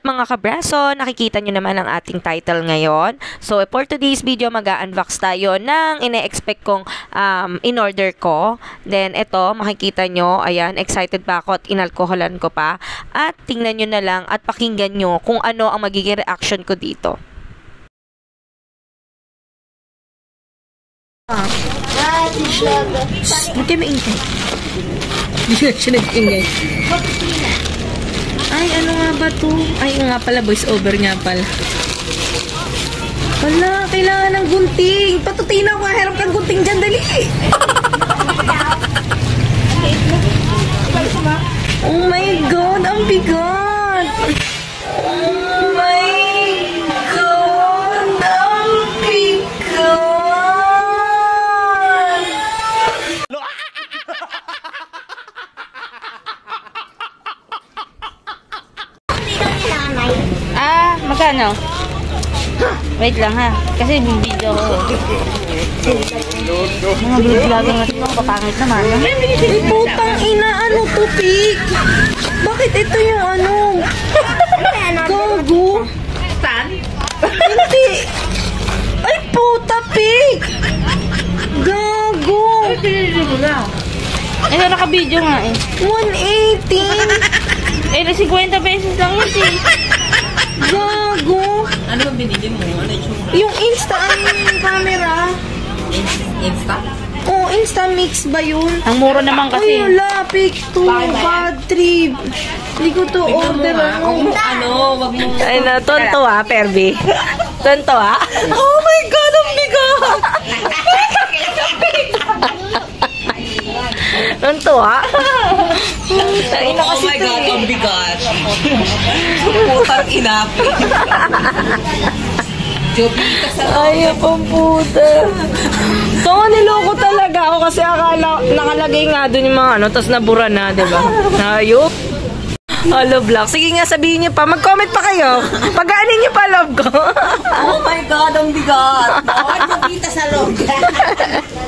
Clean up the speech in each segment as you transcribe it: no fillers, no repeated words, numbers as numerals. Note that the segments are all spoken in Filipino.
Mga kabraso, nakikita nyo naman ang ating title ngayon. So, for today's video, mag-unbox tayo ng ine-expect kong in-order ko. Then, ito, makikita nyo, ayan, excited pa ako at inalkoholan ko pa. At tingnan nyo na lang at pakinggan nyo kung ano ang magiging reaction ko dito. Huwag kayo maingay. Hindi na siya nag-ingay. Ay, ano nga ba to? Ay, nga pala, voice over nga pala. Wala, kailangan ng gunting. Patutina ko, harap kang gunting dyan, dali. Oh my God, ang bigat. Oh my God, ang bigat. Magkano? Wait lang ha. Kasi video ko. Mga vlog-vlogging natin yung papangit naman. Ay, putang ina, ano to, Pig? Bakit ito yung ano? Gago? Saan? Hindi. Ay, puta, Pig! Gago! Ay, pinili mo lang. Ito, naka-video nga eh. 180! Eh, 50 pesos lang yun eh. Gago! Ano ba binili mo? Ano yung Yung Insta, yung camera. Insta? Oh, Insta Mix ba yun? Ang mura naman kasi. Ay, wala. Pick 2, bad trip. Hindi ko to order. Wag mo. Ay na, tonto Perby. Tonto Oh my God, ang bigat! Tonto Ay na kasi Oh my God, ang bigat. Putang ina. Jobita sa Ay, pamputa. So, niloko talaga ako kasi akala nakalagay nga dun yung mga ano, tapos nabura na, diba? Ayop. Hello, vlog. Sige nga, sabihin niyo pa. Mag-comment pa kayo. Pagaanin niyo pa love ko. Oh my God, ang bigat. Jobita sa loob.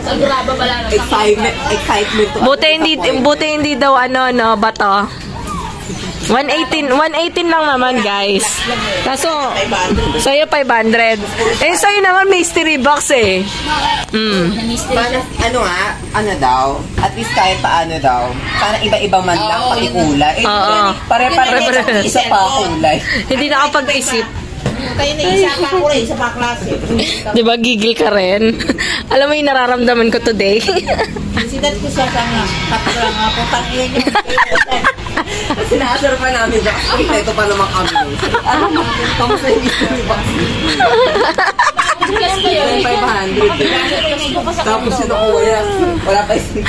Sigurado pala. Excitement. Buti hindi daw ano, no, bato. 118 lang naman, guys. Kaso, sa'yo 500. Eh, sa'yo naman mystery box eh. Ano daw? At least kahit paano daw. Sana iba-iba man lang pati kulay. Pare-pare isa pa kulay. Hindi nakapag-isip. Kayo na isa pa kulay, isa pa klase. Diba, gigil ka rin? Alam mo yung nararamdaman ko today? Sidat ko siya sa nga. Kapag nga po, tangin niya. Sinasar pa namin ba? Ito pa naman kami. Ano? Kamusta yung mystery box? 500. Tapos sinukuha niya. Wala pa isip.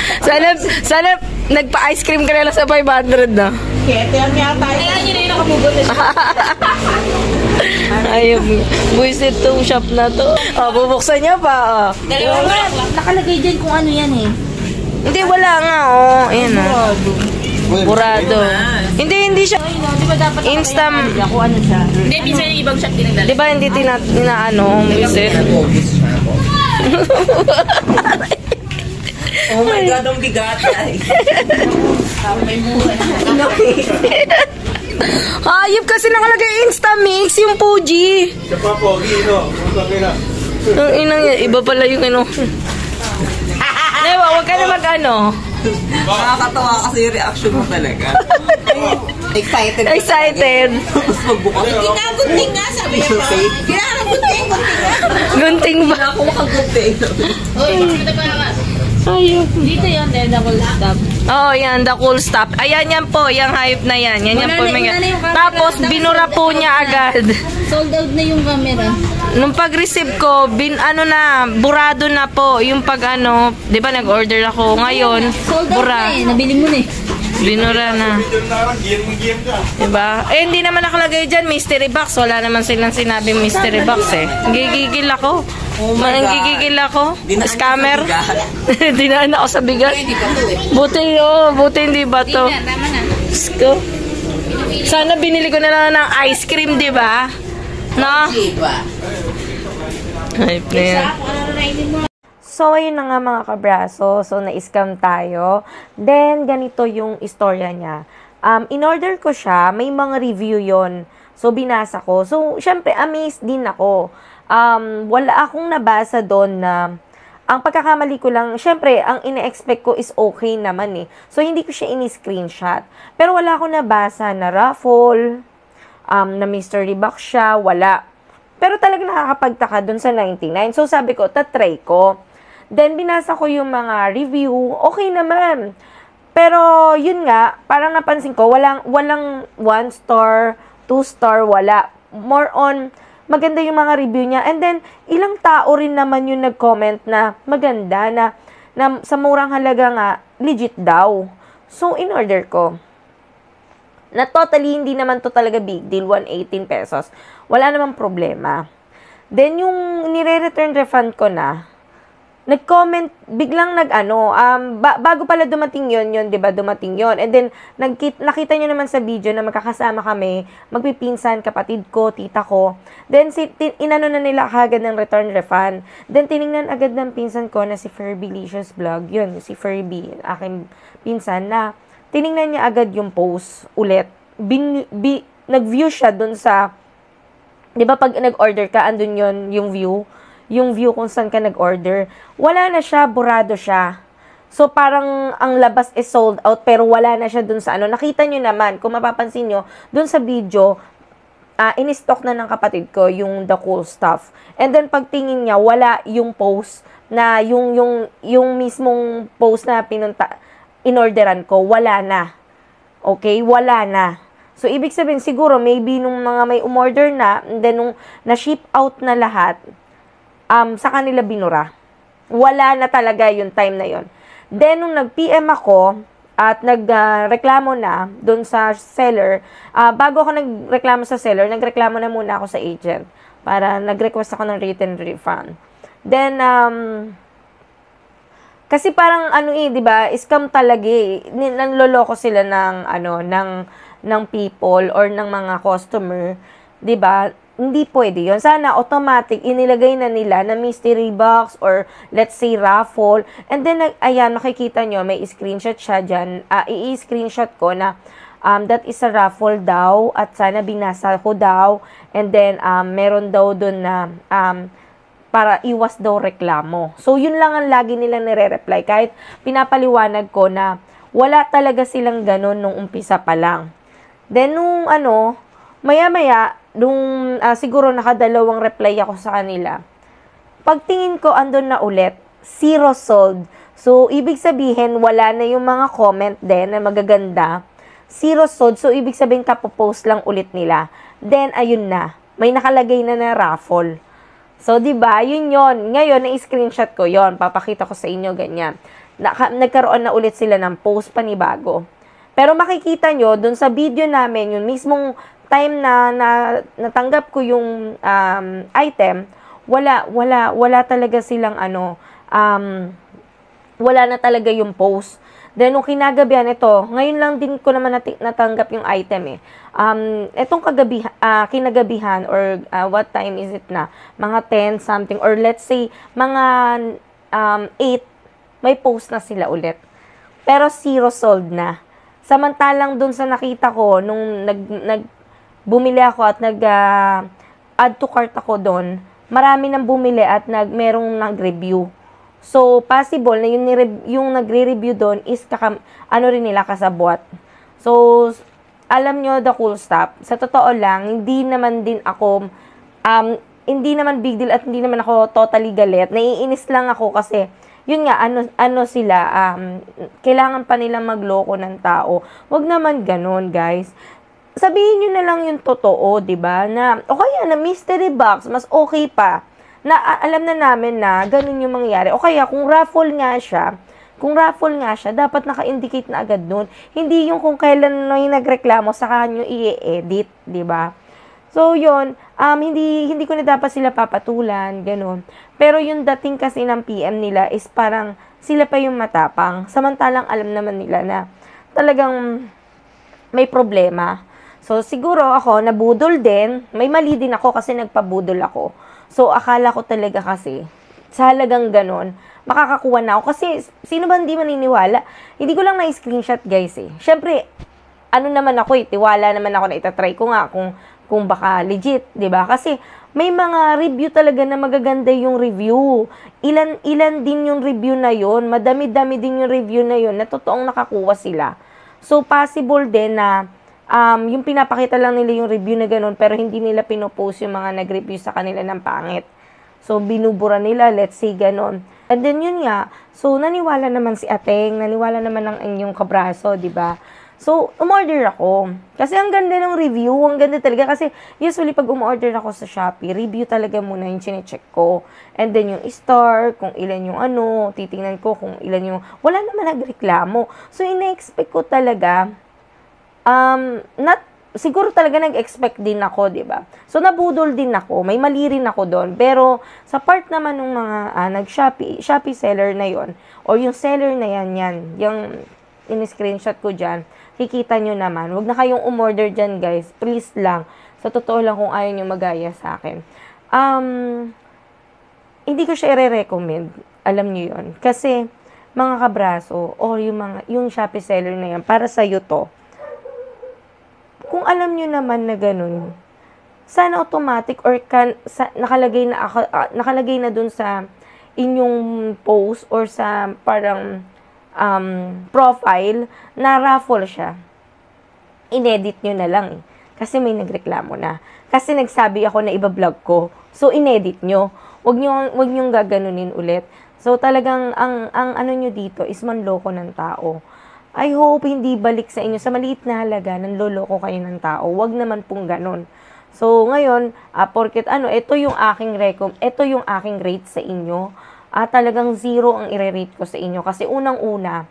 Sana nagpa-ice cream ka na lang sa 500 na. Kaya yan niya tayo. Kaya yun na yung nakabugot na siya. Ayun, buisit tong shop na to. Oh, bubuksan niya pa. Nakalagay dyan kung ano yan eh. Hindi, wala nga. Oh, ayan na. Burado. Hindi siya. Instant. Kung ano siya. Hindi, minsan yung ibang shop din nagdala. Di ba hindi tinaano, buisit? Oh my God, ang bigat ay. May buhay. Hayop kasi nakalagay Instamix, yung Fuji. Siya pa, Pogi, no? Ang inang yan, iba pala yung ano. Diba, huwag ka na mag-ano. Nakakatawa kasi yung reaction mo talaga. Excited. Tapos magbukas. Gunting nga, sabi niya pa. Kailangan gunting nga. Gunting ba? Ako makagunting. Ayop. Dito yun, then double stop. Oo, yan, the cool stuff. Ayan yan po, yung hype na yan. Yan po. Tapos, binura po niya agad. Sold out na yung camera. Nung pag-receive ko, burado na po. Yung di ba nag-order ako ngayon, Sold out bura. na eh, nabili mo na eh. Binura na. Diba? Eh, hindi naman nakalagay dyan, mystery box. Wala naman silang sinabing mystery box eh. Gigigil ako. Oh my God. Gigigil ako. Dinaan Scammer. ka sa Dinaan ako sa bigat. Buti hindi ba to? Tama na. Sko. Sana binili ko na lang ng ice cream, di ba? No? Hype na yan. So, ayun na nga mga kabraso. So, na-scam tayo. Then, ganito yung istorya niya. In-order ko siya. May mga review yon. So, binasa ko. So, syempre, amazed din ako. Wala akong nabasa doon na ang pagkakamali ko lang, syempre, ang ine-expect ko is okay naman eh. So, hindi ko siya ini-screenshot. Pero wala akong nabasa na raffle, na mystery box siya, wala. Pero talaga nakakapagtaka dun sa 99. So, sabi ko, tatry ko. Then, binasa ko yung mga review. Okay naman. Pero, yun nga, parang napansin ko, walang 1 star, 2 star, wala. More on, maganda yung mga review niya. And then, ilang tao rin naman yung nag-comment na maganda, na sa murang halaga nga, legit daw. So, in-order ko. Na totally, hindi naman to talaga big deal, 118 pesos. Wala namang problema. Then, yung nire-return refund ko na, nag-comment, biglang bago pala dumating yun, di ba, dumating yun. And then, nakita nyo naman sa video na magkakasama kami, magpipinsan, kapatid ko, tita ko. Then, inano na nila agad ng return refund. Then, tiningnan agad ng pinsan ko na si Ferbylicious Vlog, yun, si Ferby, aking pinsan, na tiningnan niya agad yung post ulit. Nag-view siya dun sa, di ba, pag nag-order ka, andun yun, yung view kung saan ka nag-order, wala na siya, burado siya. So, parang ang labas is sold out, pero wala na siya dun sa Nakita nyo naman, kung mapapansin nyo, dun sa video, in-stock na ng kapatid ko, yung The Cool Stuff. And then, pagtingin niya, wala yung post na, yung mismong post na inorderan ko, wala na. Okay? Wala na. So, ibig sabihin, siguro, maybe nung mga may umorder na, and then nung na-ship out na lahat, sa kanila binura. Wala na talaga yung time na yon. Then, nung nag-PM ako, at nagreklamo na doon sa seller, bago ako nagreklamo sa seller, nagreklamo na muna ako sa agent. Para nag-request ako ng written refund. Then, kasi parang di ba, scam talaga eh. Nanloloko sila ng people or ng mga customer, di ba? Hindi pwede yun. Sana automatic, inilagay na nila na mystery box or let's say raffle. And then, ayan, makikita nyo, may screenshot siya dyan. I-screenshot ko na that is a raffle daw at sana binasa ko daw. And then, meron daw dun na para iwas daw reklamo. So, yun lang ang lagi nila nire-reply. Kahit pinapaliwanag ko na wala talaga silang ganun nung umpisa pa lang. Then, nung maya-maya, siguro nakadalawang reply ako sa kanila. Pagtingin ko, andun na ulit, 0 sold. So, ibig sabihin, wala na yung mga comment din na magaganda. 0 sold. So, ibig sabihin, kapopost lang ulit nila. Then, ayun na. May nakalagay na na raffle. So, diba? Yun yon. Ngayon, na-screenshot ko yon. Papakita ko sa inyo, ganyan. Nagkaroon na ulit sila ng post panibago. Pero makikita nyo, dun sa video namin, yung mismong time na natanggap ko yung item, wala talaga silang wala na talaga yung post. Then, nung kinagabihan ito, ngayon lang din ko naman natanggap yung item eh. Etong kinagabihan or what time is it na? Mga 10 something or let's say mga 8, may post na sila ulit. Pero 0 sold na. Samantalang dun sa nakita ko, nung bumili ako at add to cart ako doon, marami nang bumili at merong nag-review. So, possible na yung nagre-review doon is rin nila kasabwat. So, alam nyo, The Cool Stuff, sa totoo lang, hindi naman big deal at hindi naman ako totally galit. Naiinis lang ako kasi, yun nga, sila, kailangan pa nilang magloko ng tao. Wag naman ganun, guys. Sabihin nyo na lang yung totoo, di ba? Na, o kaya na mystery box, mas okay pa. Na alam na namin na ganun yung mangyayari. O kaya, kung raffle nga siya, dapat naka-indicate na agad nun. Hindi yung kung kailan yung nagreklamo, saka nyo i-edit, di ba? So, yun, hindi ko na dapat sila papatulan, ganun. Pero yung dating kasi ng PM nila is parang sila pa yung matapang. Samantalang alam naman nila na talagang may problema. So, siguro ako, nabudol din. May mali din ako kasi nagpabudol ako. So, akala ko talaga kasi, sa halagang ganun, makakakuha na ako. Kasi, sino ba hindi maniniwala? Hindi ko lang na-screenshot, guys, eh. Siyempre, naman ako, tiwala naman ako na itatry ko nga kung baka legit, 'di ba? Kasi may mga review talaga na magaganda yung review. Ilan din yung review na yon, madami-dami din yung review na yon na totoong nakakuha sila. So possible din na yung pinapakita lang nila yung review na ganun pero hindi nila pinopost yung mga nag-review sa kanila ng pangit. So binubura nila, let's say ganun. And then yun nga, so naniwala naman si Ateng, naniwala naman ng inyong kabraso, 'di ba? So, umorder ako. Kasi ang ganda ng review, ang ganda talaga. Kasi usually pag umorder ako sa Shopee, review talaga muna yung chinecheck ko. And then yung star, kung ilan yung ano, titingnan ko kung ilan yung, wala naman nagreklamo. So, ina-expect ko talaga, siguro talaga nag-expect din ako, di ba? So, nabudol din ako, may mali rin ako doon. Pero, sa part naman ng mga Shopee seller na yon or yung seller na yan, yung in-screenshot ko dyan, kikita nyo naman. Huwag na kayong umorder dyan, guys. Please lang. Sa totoo lang kung ayaw nyo magaya sa akin. Hindi ko siya i-recommend. Alam nyo yun. Kasi, mga kabraso, or yung Shopee seller na yan, para sa'yo to. Kung alam nyo naman na ganun, sana automatic or nakalagay na dun sa inyong post or sa parang profile na raffle siya. Inedit nyo na lang eh. Kasi may nagreklamo na. Kasi nagsabi ako na iba-vlog ko. So, inedit nyo. Huwag nyo gaganunin ulit. So, talagang ang ano nyo dito is manloko ng tao. I hope hindi balik sa inyo sa maliit na halaga ng loloko kayo ng tao. Huwag naman pong ganun. So, ngayon, porket ito yung aking ito yung aking rate sa inyo. Talagang 0 ang i-rate ko sa inyo. Kasi unang-una,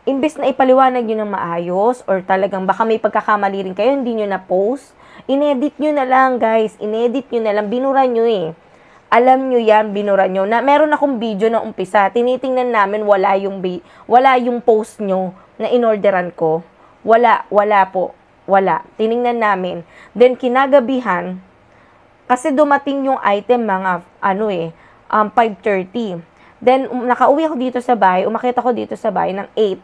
imbes na ipaliwanag nyo ng maayos, or talagang baka may pagkakamali rin kayo, hindi nyo na-post, inedit nyo na lang, guys. Inedit nyo na lang. Binura nyo eh. Alam nyo yan, binura nyo. Meron akong video na umpisa. Tinitingnan namin, wala yung post nyo na inorderan ko. Wala po. Wala. Tiningnan namin. Then, kinagabihan, kasi dumating yung item mga, 5:30. Then, nakauwi ako dito sa bahay, umakyat ako dito sa bahay ng 8.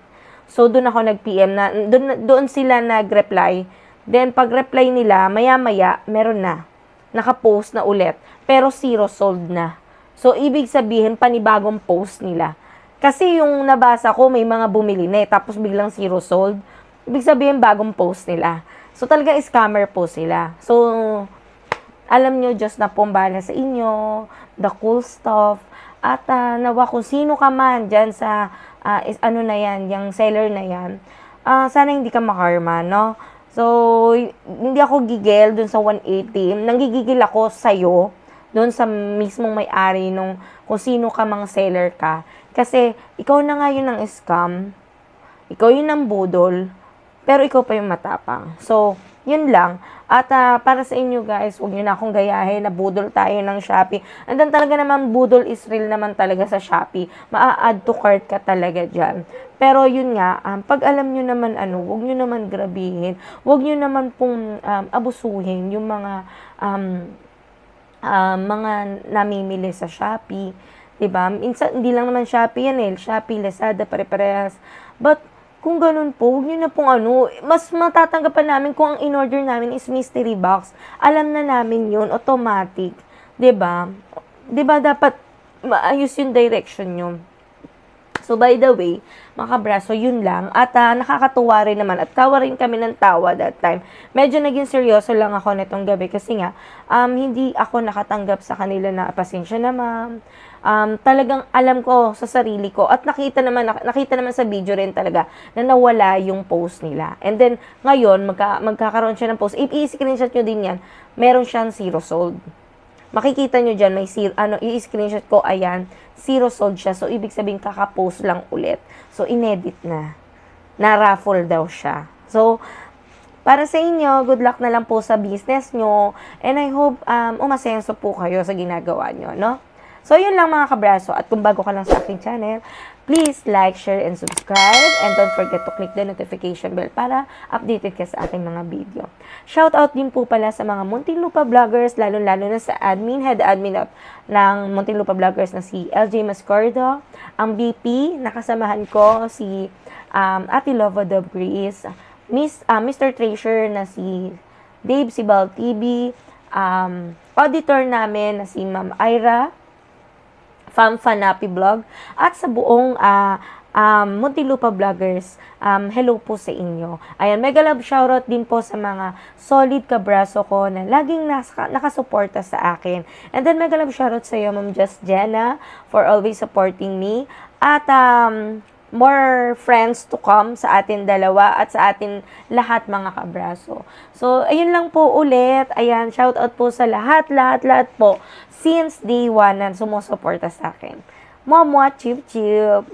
So, doon ako nag-PM na, doon sila nag-reply. Then, pag-reply nila, maya-maya, meron na. Naka-post na ulit. Pero 0 sold na. So, ibig sabihin, panibagong post nila. Kasi yung nabasa ko, may mga bumili na tapos biglang 0 sold. Ibig sabihin, bagong post nila. So, talaga scammer po sila. So, alam nyo, Diyos na pumbala sa inyo, the cool stuff, at nawa kung sino ka man dyan sa, na yan, yung seller na yan, sana hindi ka makarma, no? So, hindi ako gigil dun sa 180, nanggigigil ako sa'yo, dun sa mismong may-ari nung kung sino ka mang seller ka, kasi ikaw na nga yun ang scam, ikaw yun ang budol, pero ikaw pa yung matapang. So, yun lang. At para sa inyo guys, huwag nyo na akong gayahin na budol tayo ng Shopee. And then talaga naman, budol is real naman talaga sa Shopee. Maa-add to cart ka talaga dyan. Pero yun nga, pag alam nyo naman huwag nyo naman grabihin. Huwag nyo naman pong abusuhin yung mga namimili sa Shopee. Diba? Minsan, hindi lang naman Shopee yan Shopee, Lazada, pare-parehas. But, kung ganun po, huwag nyo na pong mas matatanggapan namin kung ang in-order namin is mystery box. Alam na namin yun, automatic. 'Di ba? 'Di ba dapat maayos yung direction nyo. So, by the way, mga kabraso, yun lang. At nakakatuwa rin naman. At tawa rin kami ng tawa that time. Medyo naging seryoso lang ako netong gabi kasi nga, hindi ako nakatanggap sa kanila na pasensya na ma'am. Talagang alam ko sa sarili ko at nakita naman sa video rin talaga na nawala yung post nila. And then ngayon magkakaroon siya ng post. I-screenshot nyo din yan. Meron siyang 0 sold. Makikita nyo dyan, may i-screenshot ko, ayan, 0 sold siya. So, ibig sabihin, kaka-post lang ulit. So, inedit na. Na-raffle daw siya. So, para sa inyo, good luck na lang po sa business nyo. And I hope umasenso po kayo sa ginagawa nyo, no? So, yun lang mga kabraso. At kung bago ka lang sa aking channel, please like, share, and subscribe. And don't forget to click the notification bell para updated ka sa ating mga video. Shoutout din po pala sa mga Muntinlupa vloggers, lalo-lalo na sa head admin ng Muntinlupa vloggers na si LJ Mascordo, ang BP, nakasamahan ko si Ate Lova the Breeze, Mr. Treasure na si Dave Sibal TV, auditor namin na si Ma'am Ira, Fanapi Vlog, at sa buong Muntinlupa Vloggers, hello po sa inyo. Ayan, mega love shoutout din po sa mga solid kabraso ko na laging nakasuporta sa akin. And then, mega love shoutout sa iyo, Ma'am Just Jenna, for always supporting me. At more friends to come sa atin dalawa at sa atin lahat mga kabraso. So, ayun lang po ulit. Ayan, shoutout po sa lahat po since day one na sumusuporta sa akin. Mwah, mwah, chip, chip.